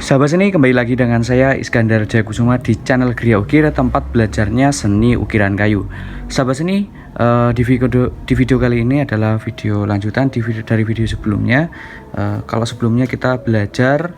Sahabat seni, kembali lagi dengan saya Iskandar Jayakusuma di channel Gria Ukir, tempat belajarnya seni ukiran kayu. Sahabat seni, di video kali ini adalah video lanjutan dari video sebelumnya. Kalau sebelumnya kita belajar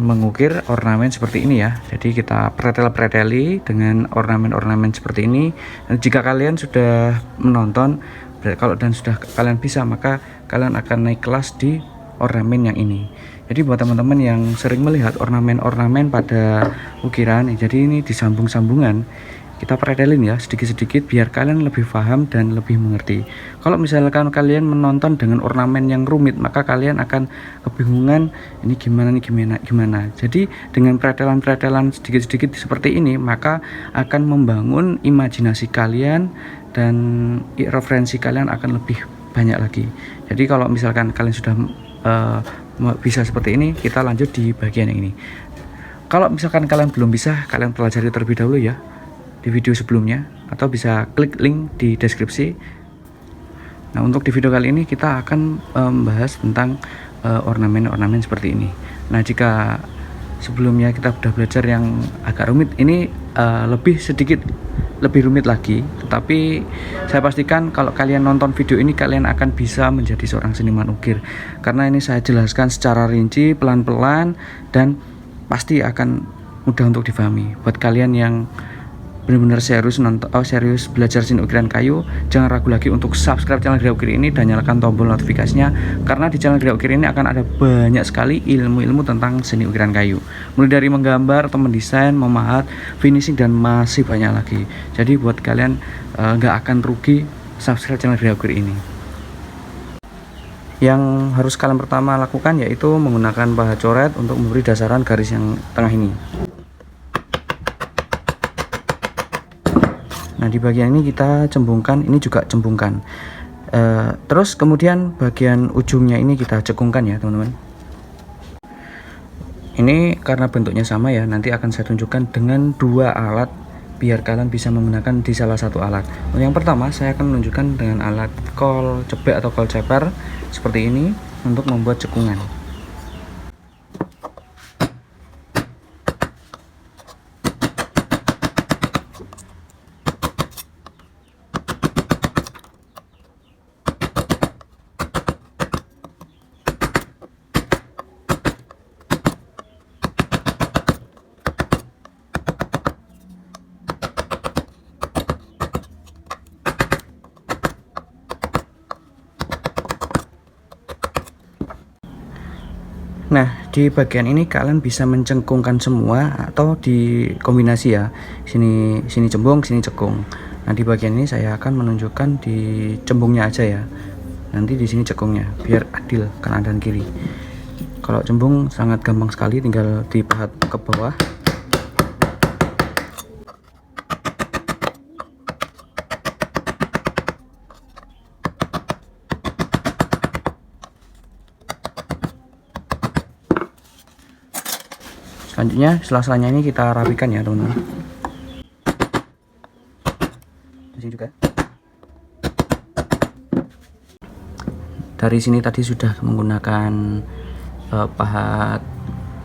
mengukir ornamen seperti ini ya. Jadi kita pretel-preteli dengan ornamen-ornamen seperti ini. Dan jika kalian sudah menonton, dan sudah kalian bisa, maka kalian akan naik kelas di ornamen yang ini. Jadi buat teman-teman yang sering melihat ornamen-ornamen pada ukiran, jadi ini disambung-sambungan, kita pretelin ya sedikit-sedikit biar kalian lebih paham dan lebih mengerti. Kalau misalkan kalian menonton dengan ornamen yang rumit, maka kalian akan kebingungan ini gimana. Jadi dengan pretelan-pretelan sedikit-sedikit seperti ini, maka akan membangun imajinasi kalian dan referensi kalian akan lebih banyak lagi. Jadi kalau misalkan kalian sudah bisa seperti ini, kita lanjut di bagian yang ini. Kalau misalkan kalian belum bisa, kalian pelajari terlebih dahulu ya di video sebelumnya, atau bisa klik link di deskripsi. Nah, untuk di video kali ini kita akan membahas tentang ornamen-ornamen seperti ini. Nah, jika sebelumnya kita sudah belajar yang agak rumit, ini lebih rumit lagi, tetapi saya pastikan kalau kalian nonton video ini kalian akan bisa menjadi seorang seniman ukir, karena ini saya jelaskan secara rinci, pelan-pelan, dan pasti akan mudah untuk difahami. Buat kalian yang benar-benar serius belajar seni ukiran kayu, jangan ragu lagi untuk subscribe channel Gria Ukir ini dan nyalakan tombol notifikasinya, karena di channel Gria Ukir ini akan ada banyak sekali ilmu-ilmu tentang seni ukiran kayu, mulai dari menggambar atau mendesain, memahat, finishing, dan masih banyak lagi. Jadi buat kalian nggak akan rugi subscribe channel Gria Ukir ini. Yang harus kalian pertama lakukan yaitu menggunakan pahat coret untuk memberi dasaran garis yang tengah ini. Nah, di bagian ini kita cembungkan, ini juga cembungkan. Terus kemudian bagian ujungnya ini kita cekungkan ya teman-teman. Ini karena bentuknya sama ya, nanti akan saya tunjukkan dengan dua alat biar kalian bisa menggunakan di salah satu alat. Yang pertama saya akan menunjukkan dengan alat kol cebek atau kol ceper seperti ini untuk membuat cekungan. Nah, di bagian ini kalian bisa mencengkungkan semua atau dikombinasi ya. Sini cembung, sini cekung. Nah, di bagian ini saya akan menunjukkan di cembungnya aja ya. Nanti di sini cekungnya biar adil kanan dan kiri. Kalau cembung sangat gampang sekali, tinggal dipahat ke bawah. Selanjutnya sela-selanya ini kita rapikan ya teman-teman. Di sini juga. Dari sini tadi sudah menggunakan pahat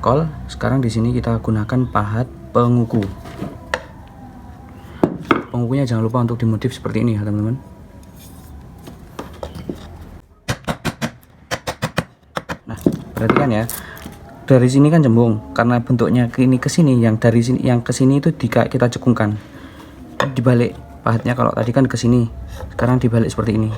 kol. Sekarang di sini kita gunakan pahat penguku. Pengukunya jangan lupa untuk dimodif seperti ini ya teman-teman. Nah, perhatikan ya. Dari sini kan cembung, karena bentuknya ini ke sini, yang dari sini yang ke sini itu kita cekungkan. Dibalik pahatnya, kalau tadi kan ke sini, sekarang dibalik seperti ini.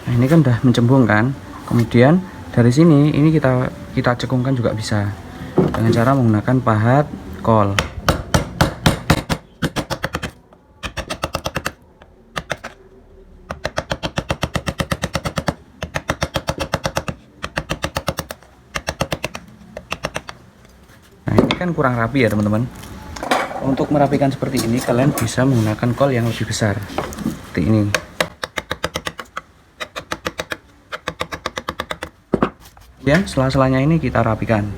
Nah, ini kan udah mencembung kan. Kemudian dari sini ini kita cekungkan juga bisa dengan cara menggunakan pahat kol. Nah, ini kan kurang rapi ya teman-teman. Untuk merapikan seperti ini, kalian bisa menggunakan kol yang lebih besar seperti ini. Kemudian sela-selanya ini kita rapikan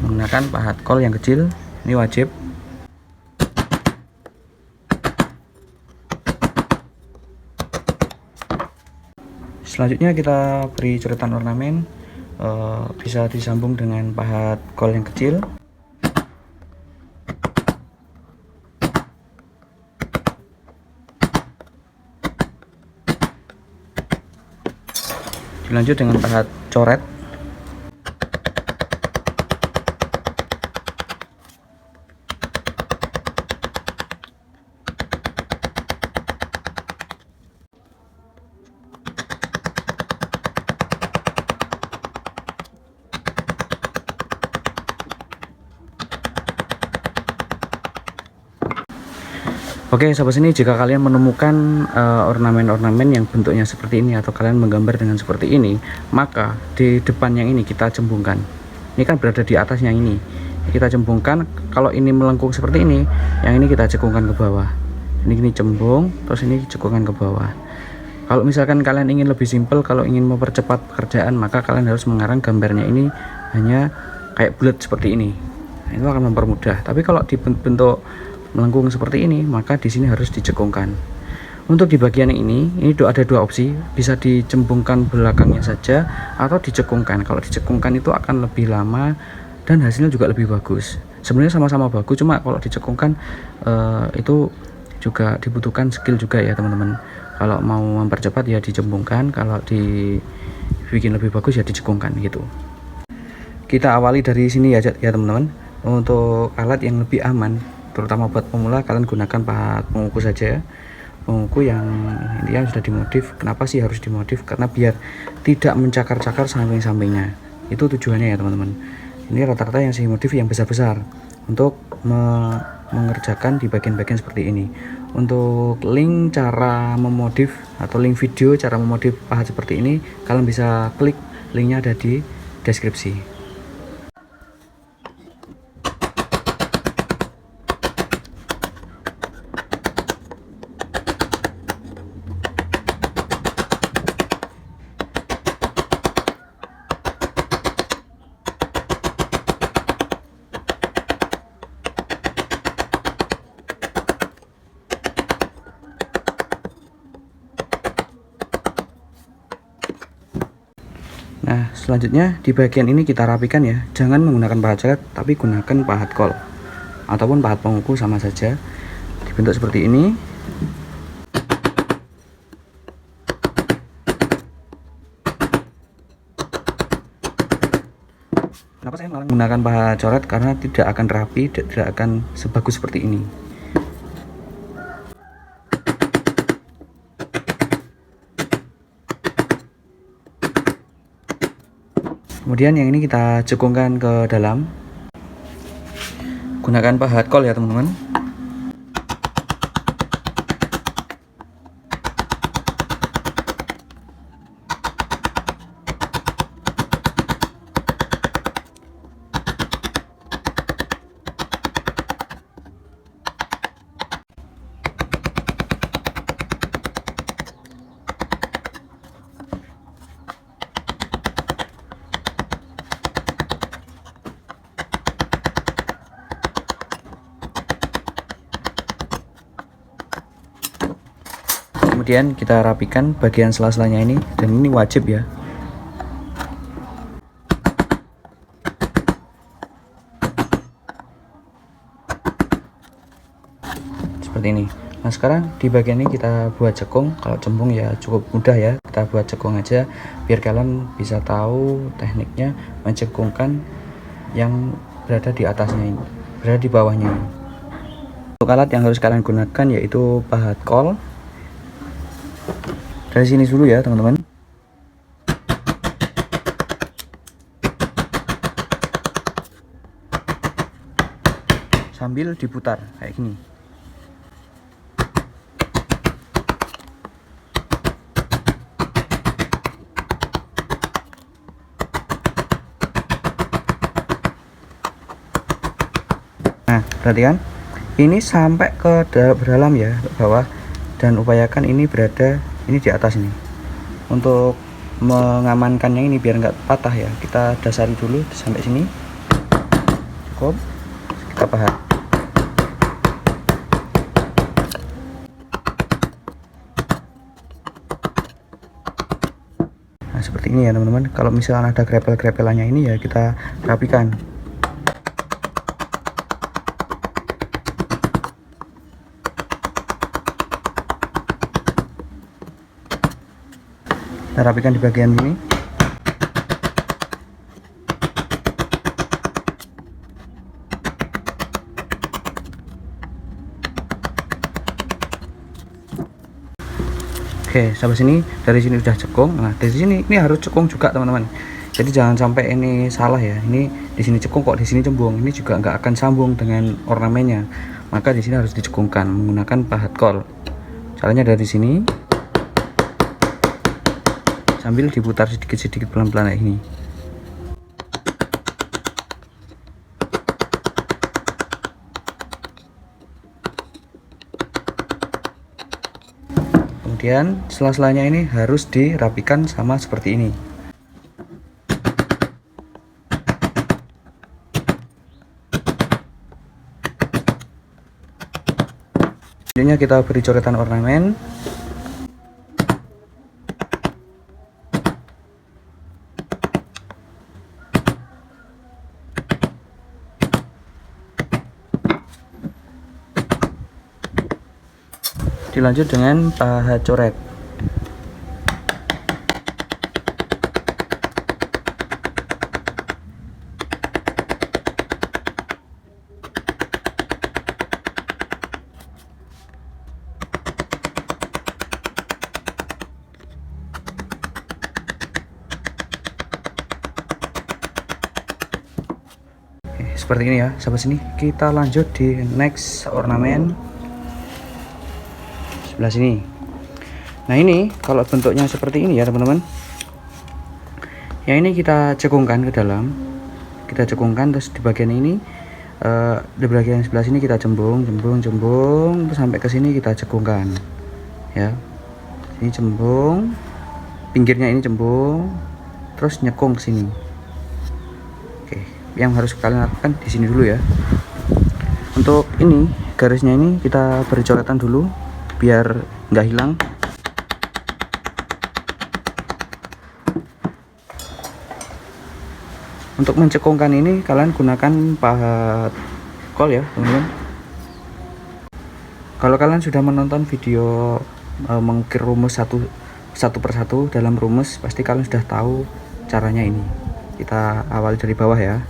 menggunakan pahat kol yang kecil, ini wajib. Selanjutnya kita beri coretan ornamen, bisa disambung dengan pahat kol yang kecil. Dilanjut dengan pahat coret. Oke, sahabat seni, jika kalian menemukan ornamen-ornamen yang bentuknya seperti ini atau kalian menggambar dengan seperti ini, maka di depan yang ini kita cembungkan. Ini kan berada di atas yang ini. Kita cembungkan. Kalau ini melengkung seperti ini, yang ini kita cekungkan ke bawah. Ini cembung, terus ini cekungkan ke bawah. Kalau misalkan kalian ingin lebih simpel, kalau ingin mempercepat pekerjaan, maka kalian harus mengarang gambarnya ini hanya kayak bulat seperti ini. Nah, itu akan mempermudah. Tapi kalau dibentuk melengkung seperti ini, maka di sini harus dicekungkan. Untuk di bagian ini ada dua opsi, bisa dicembungkan belakangnya saja atau dicekungkan. Kalau dicekungkan itu akan lebih lama dan hasilnya juga lebih bagus. Sebenarnya sama-sama bagus, cuma kalau dicekungkan itu juga dibutuhkan skill juga ya teman-teman. Kalau mau mempercepat ya dicembungkan, kalau dibikin lebih bagus ya dicekungkan gitu. Kita awali dari sini ya teman-teman. Untuk alat yang lebih aman, terutama buat pemula, kalian gunakan pahat penguku saja, penguku yang sudah dimodif. Kenapa sih harus dimodif? Karena biar tidak mencakar-cakar samping-sampingnya, itu tujuannya ya teman-teman. Ini rata-rata yang saya modif yang besar-besar untuk mengerjakan di bagian-bagian seperti ini. Untuk link cara memodif atau link video cara memodif pahat seperti ini, kalian bisa klik linknya, ada di deskripsi. Nah, selanjutnya di bagian ini kita rapikan ya. Jangan menggunakan pahat coret, tapi gunakan pahat kol ataupun pahat penguku, sama saja. Dibentuk seperti ini. Kenapa saya menggunakan pahat coret? Karena tidak akan rapi, tidak akan sebagus seperti ini. Kemudian yang ini kita cekungkan ke dalam. Gunakan pahat kol ya teman-teman. Kemudian kita rapikan bagian sela-selanya ini, dan ini wajib ya. Seperti ini. Nah, sekarang di bagian ini kita buat cekung. Kalau cembung ya cukup mudah ya, kita buat cekung aja biar kalian bisa tahu tekniknya mencekungkan yang berada di atasnya ini, berada di bawahnya ini. Untuk alat yang harus kalian gunakan yaitu pahat kol. Dari sini dulu ya teman-teman. Sambil diputar kayak gini. Nah, perhatikan. ini sampai ke dalam ya, ke bawah, dan upayakan ini berada ini di atas ini. Untuk mengamankannya ini biar nggak patah ya, kita dasari dulu sampai sini. Cukup, kita pahat. Nah seperti ini ya teman-teman. Kalau misalnya ada grepel-grepelannya ini ya kita rapikan. Kita rapikan di bagian ini. Oke, sampai sini. Dari sini udah cekung. Nah, dari sini ini harus cekung juga, teman-teman. Jadi jangan sampai ini salah ya. Ini di sini cekung kok di sini cembung. Ini juga nggak akan sambung dengan ornamennya. Maka di sini harus dicekungkan menggunakan pahat kol. Caranya dari sini sambil diputar sedikit-sedikit pelan-pelan kayak ini. Kemudian sela-selanya ini harus dirapikan sama seperti ini. Selanjutnya kita beri coretan ornamen. Dilanjut dengan pahat coret. Oke, seperti ini ya, sampai sini. Kita lanjut di next ornamen sebelah sini. Nah ini kalau bentuknya seperti ini ya teman-teman, yang ini kita cekungkan ke dalam, kita cekungkan, terus di bagian ini di bagian sebelah sini kita cembung terus sampai ke sini kita cekungkan ya. Ini cembung, pinggirnya ini cembung, terus nyekung ke sini. Oke, yang harus kalian lakukan di sini dulu ya. Untuk ini garisnya ini kita beri coretan dulu biar nggak hilang. Untuk mencekungkan ini kalian gunakan pahat kol ya teman-teman. Kalau kalian sudah menonton video mengukir rumus satu persatu dalam rumus, pasti kalian sudah tahu caranya ini. Kita awali dari bawah ya.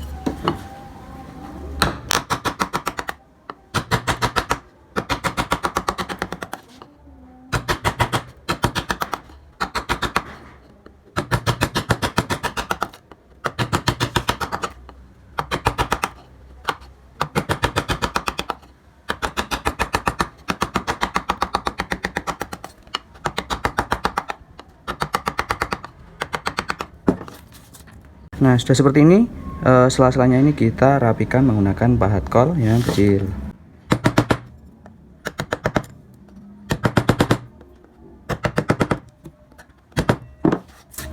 Nah sudah seperti ini, sela-selanya ini kita rapikan menggunakan pahat kol yang kecil.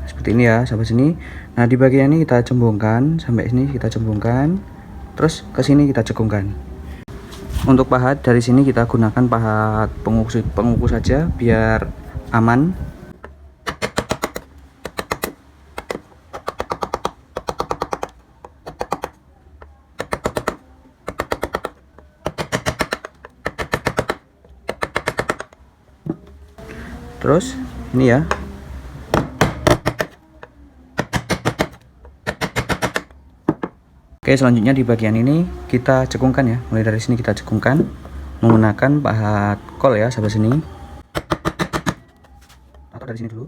Seperti ini ya sampai sini. Nah di bagian ini kita cembungkan, sampai sini kita cembungkan, terus ke sini kita cekungkan. Untuk pahat dari sini kita gunakan pahat pengukus saja biar aman. Terus ini ya. Oke, selanjutnya di bagian ini kita cekungkan ya. Mulai dari sini kita cekungkan menggunakan pahat kol ya sampai sini. Atau dari sini dulu.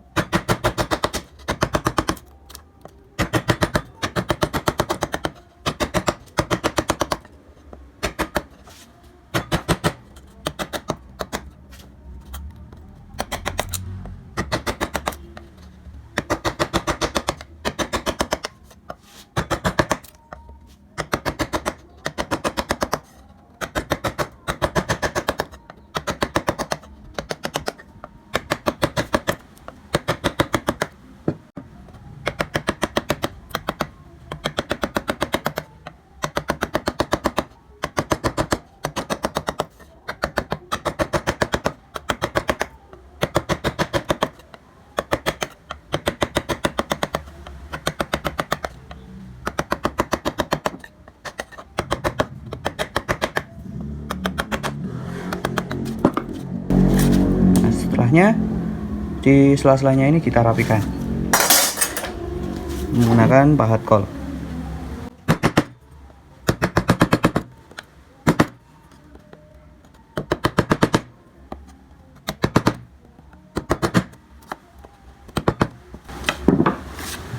sela-selanya, di sela-selanya ini kita rapikan menggunakan pahat kol.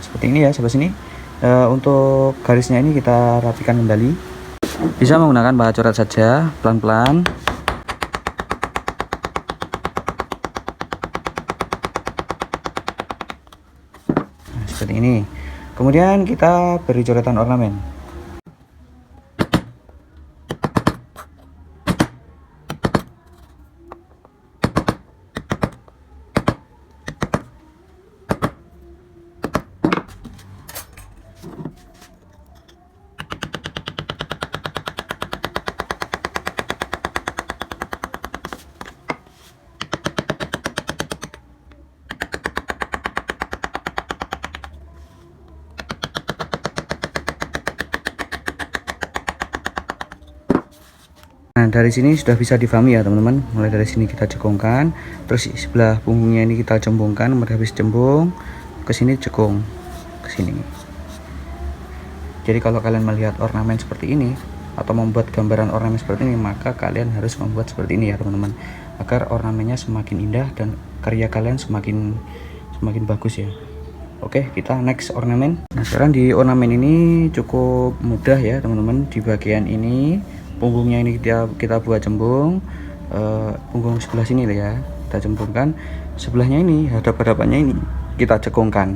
Seperti ini ya, sebelah sini. Untuk garisnya ini kita rapikan kembali. Bisa menggunakan pahat coret saja, pelan-pelan. Nah, seperti ini. Kemudian kita beri coretan ornamen. Nah, dari sini sudah bisa difahami ya teman-teman. Mulai dari sini kita cekungkan, terus sebelah punggungnya ini kita cembungkan, habis cembung ke sini cekung ke sini. Jadi kalau kalian melihat ornamen seperti ini atau membuat gambaran ornamen seperti ini, maka kalian harus membuat seperti ini ya teman-teman, agar ornamennya semakin indah dan karya kalian semakin bagus ya. Oke, kita next ornamen. Nah, sekarang di ornamen ini cukup mudah ya teman-teman. Di bagian ini punggungnya ini kita buat cembung, punggung sebelah sini ya kita cembungkan, sebelahnya ini hadap-hadapannya ini kita cekungkan.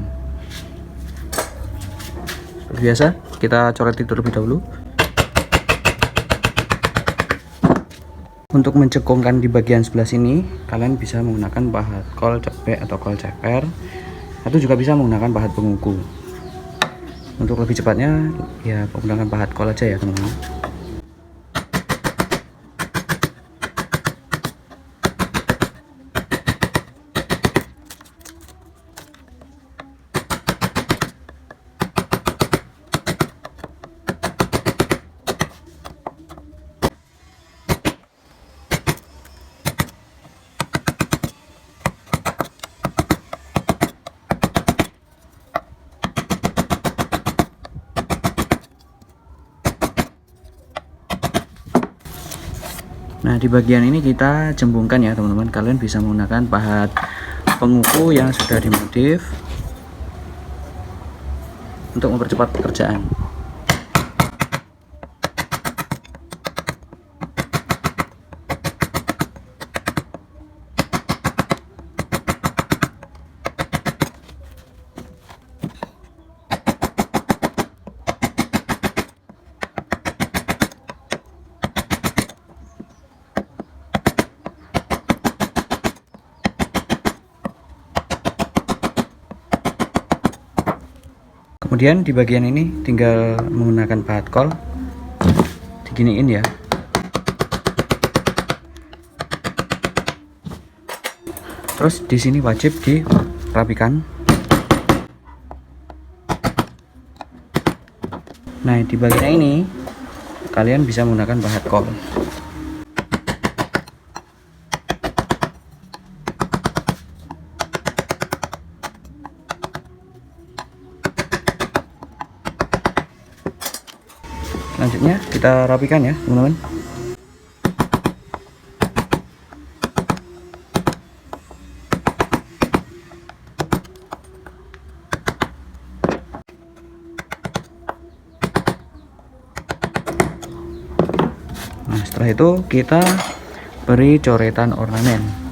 Seperti biasa kita coret itu terlebih dahulu. Untuk mencekungkan di bagian sebelah sini kalian bisa menggunakan pahat kol cepek atau kol ceper, atau juga bisa menggunakan pahat penguku. Untuk lebih cepatnya ya menggunakan pahat kol aja ya teman-teman. Nah, di bagian ini kita cembungkan ya teman-teman. Kalian bisa menggunakan pahat penguku yang sudah dimodif untuk mempercepat pekerjaan. Kemudian di bagian ini tinggal menggunakan pahat kol diginiin ya. Terus di sini wajib dirapikan. Nah, di bagian ini kalian bisa menggunakan pahat kol. Selanjutnya kita rapikan ya teman-teman. Nah, setelah itu kita beri coretan ornamen.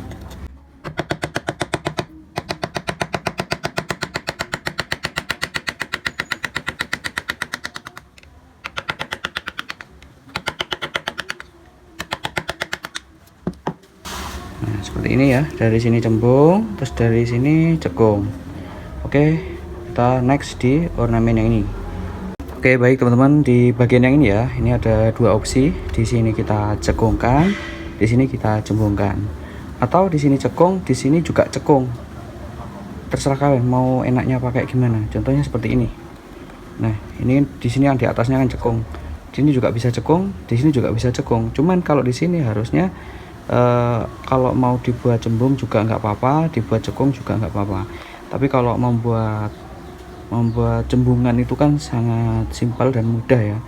Nah, seperti ini ya, dari sini cembung, terus dari sini cekung. Oke, kita next di ornamen yang ini. Oke, baik teman-teman, di bagian yang ini ya, ini ada dua opsi. Di sini kita cekungkan, di sini kita cembungkan. Atau di sini cekung, di sini juga cekung. Terserah kalian mau enaknya pakai gimana. Contohnya seperti ini. Nah, ini di sini yang di atasnya kan cekung. Di sini juga bisa cekung, di sini juga bisa cekung. Cuman kalau di sini harusnya Kalau mau dibuat cembung juga nggak apa-apa, dibuat cekung juga nggak apa-apa. Tapi kalau membuat cembungan itu kan sangat simpel dan mudah ya.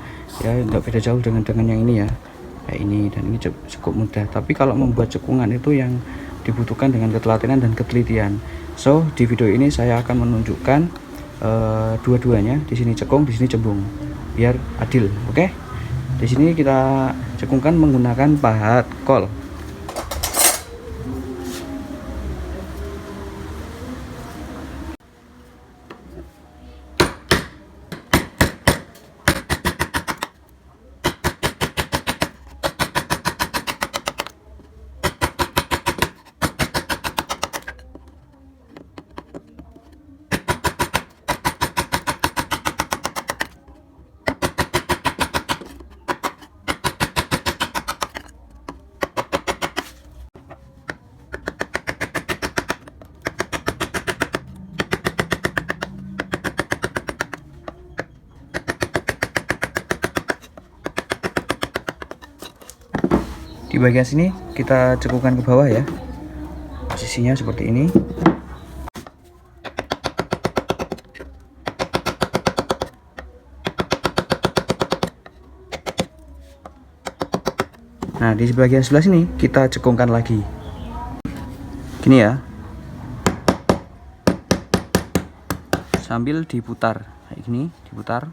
Ya nggak beda jauh dengan yang ini ya. Kayak ini, dan ini cukup mudah. Tapi kalau membuat cekungan itu yang dibutuhkan dengan ketelitian dan ketelitian. So di video ini saya akan menunjukkan dua-duanya. Di sini cekung, di sini cembung, biar adil. Oke. Di sini kita cekungkan menggunakan pahat kol. Di bagian sini kita cekungkan ke bawah ya, posisinya seperti ini. Nah di bagian sebelah sini kita cekungkan lagi gini ya, sambil diputar kayak gini, diputar.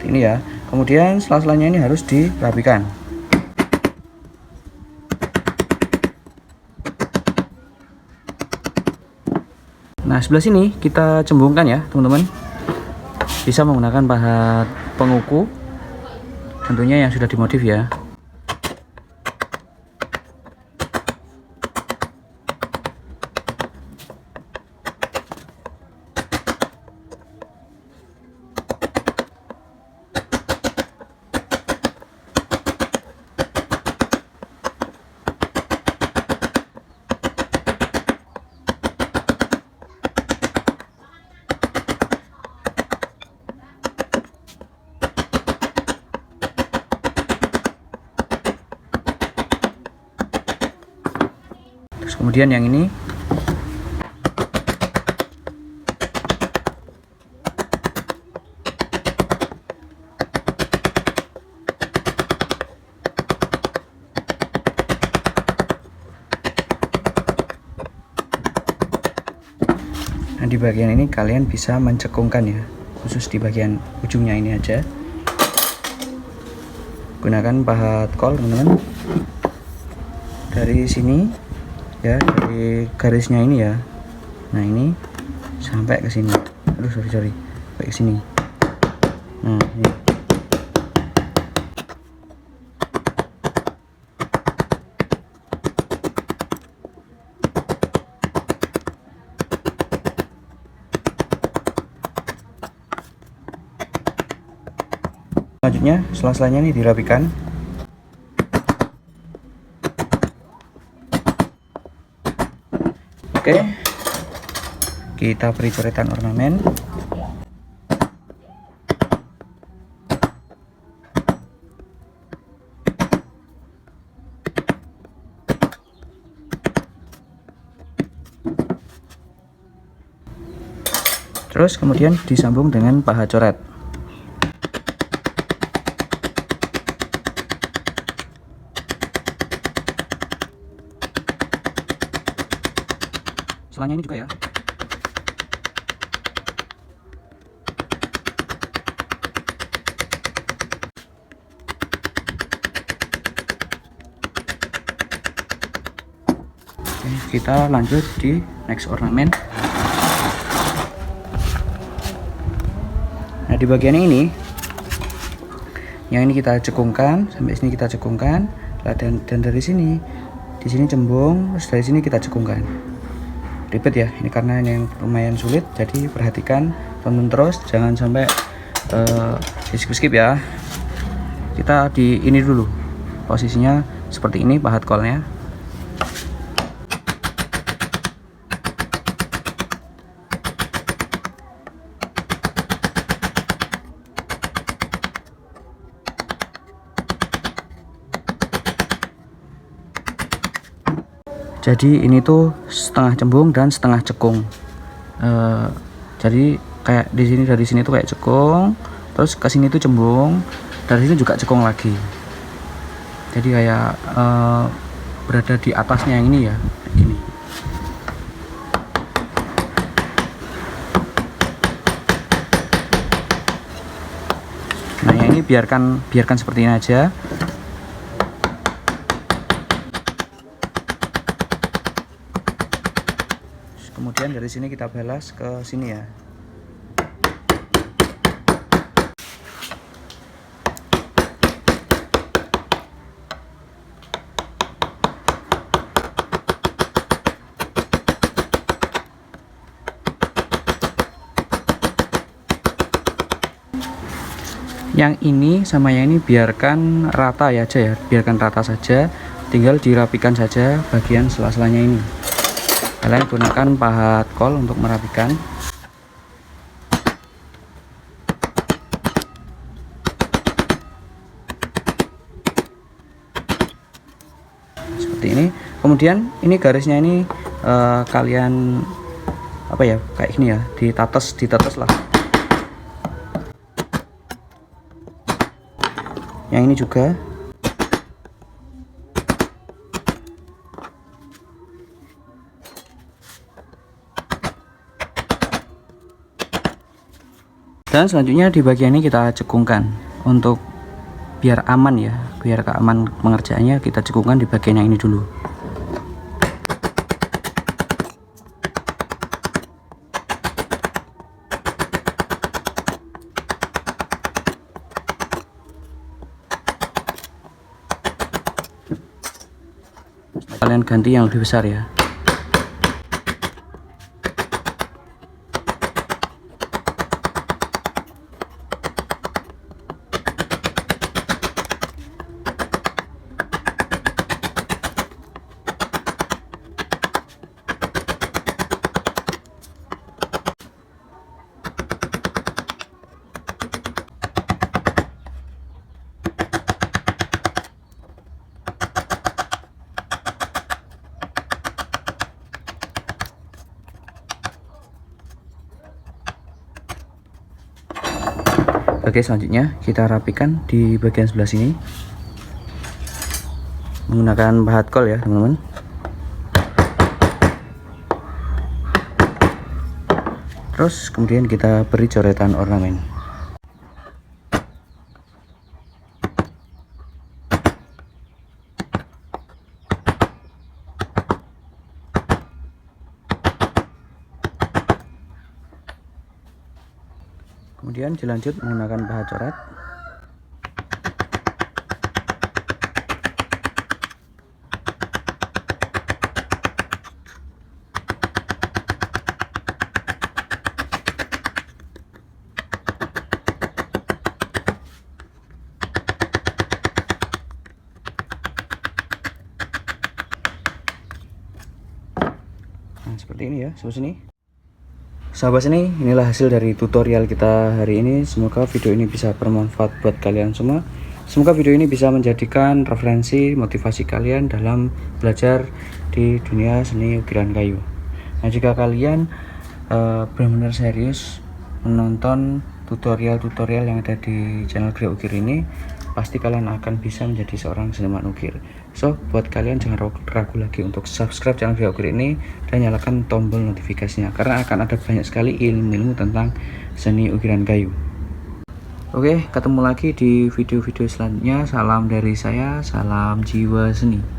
Ini ya, kemudian sela-selanya ini harus dirapikan. Nah sebelah sini kita cembungkan ya teman-teman, bisa menggunakan pahat penguku, tentunya yang sudah dimodif ya. Kemudian yang ini nah di bagian ini kalian bisa mencekungkan ya, khusus di bagian ujungnya ini aja. Gunakan pahat kol teman-teman, dari sini ya, dari garisnya ini ya. Nah ini sampai ke sini. Aduh sorry sampai ke sini. Nah ini. Selanjutnya sela-selanya ini dirapikan. Oke, kita beri coretan ornamen. Terus kemudian disambung dengan pahat coret. Selanya ini juga ya. Oke, kita lanjut di next ornamen. Nah di bagian ini, yang ini kita cekungkan, sampai sini kita cekungkan, dan dari sini, di sini cembung, terus dari sini kita cekungkan. Ribet ya, ini karena ini yang lumayan sulit, jadi perhatikan, tonton terus, jangan sampai di skip ya. Kita di ini dulu, posisinya seperti ini pahat kolnya. Jadi ini tuh setengah cembung dan setengah cekung. Jadi kayak di sini, dari sini tuh kayak cekung, terus ke sini tuh cembung, dari sini juga cekung lagi. Jadi kayak berada di atasnya yang ini ya, ini. Nah yang ini biarkan seperti ini aja. Kemudian dari sini kita balas ke sini ya. Yang ini sama yang ini biarkan rata ya aja ya, biarkan rata saja, tinggal dirapikan saja bagian sela-selanya ini. Kalian gunakan pahat kol untuk merapikan. Seperti ini. Kemudian ini garisnya ini kalian apa ya, kayak gini ya, ditetes lah. Yang ini juga. Dan selanjutnya di bagian ini kita cekungkan untuk biar aman ya, biar keaman pengerjaannya kita cekungkan di bagian yang ini dulu. Kalian ganti yang lebih besar ya. Oke, selanjutnya kita rapikan di bagian sebelah sini menggunakan pahat kol ya teman-teman. Terus kemudian kita beri coretan ornamen. Kemudian dilanjut menggunakan pahat coret. Nah, seperti ini ya, seperti ini. Sahabat seni, inilah hasil dari tutorial kita hari ini. Semoga video ini bisa bermanfaat buat kalian semua. Semoga video ini bisa menjadikan referensi motivasi kalian dalam belajar di dunia seni ukiran kayu. Nah, jika kalian benar-benar serius menonton tutorial-tutorial yang ada di channel Gria Ukir ini, pasti kalian akan bisa menjadi seorang seniman ukir. So, buat kalian jangan ragu lagi untuk subscribe channel Gria Ukir ini dan nyalakan tombol notifikasinya, karena akan ada banyak sekali ilmu-ilmu tentang seni ukiran kayu. Oke, ketemu lagi di video-video selanjutnya. Salam dari saya, salam jiwa seni.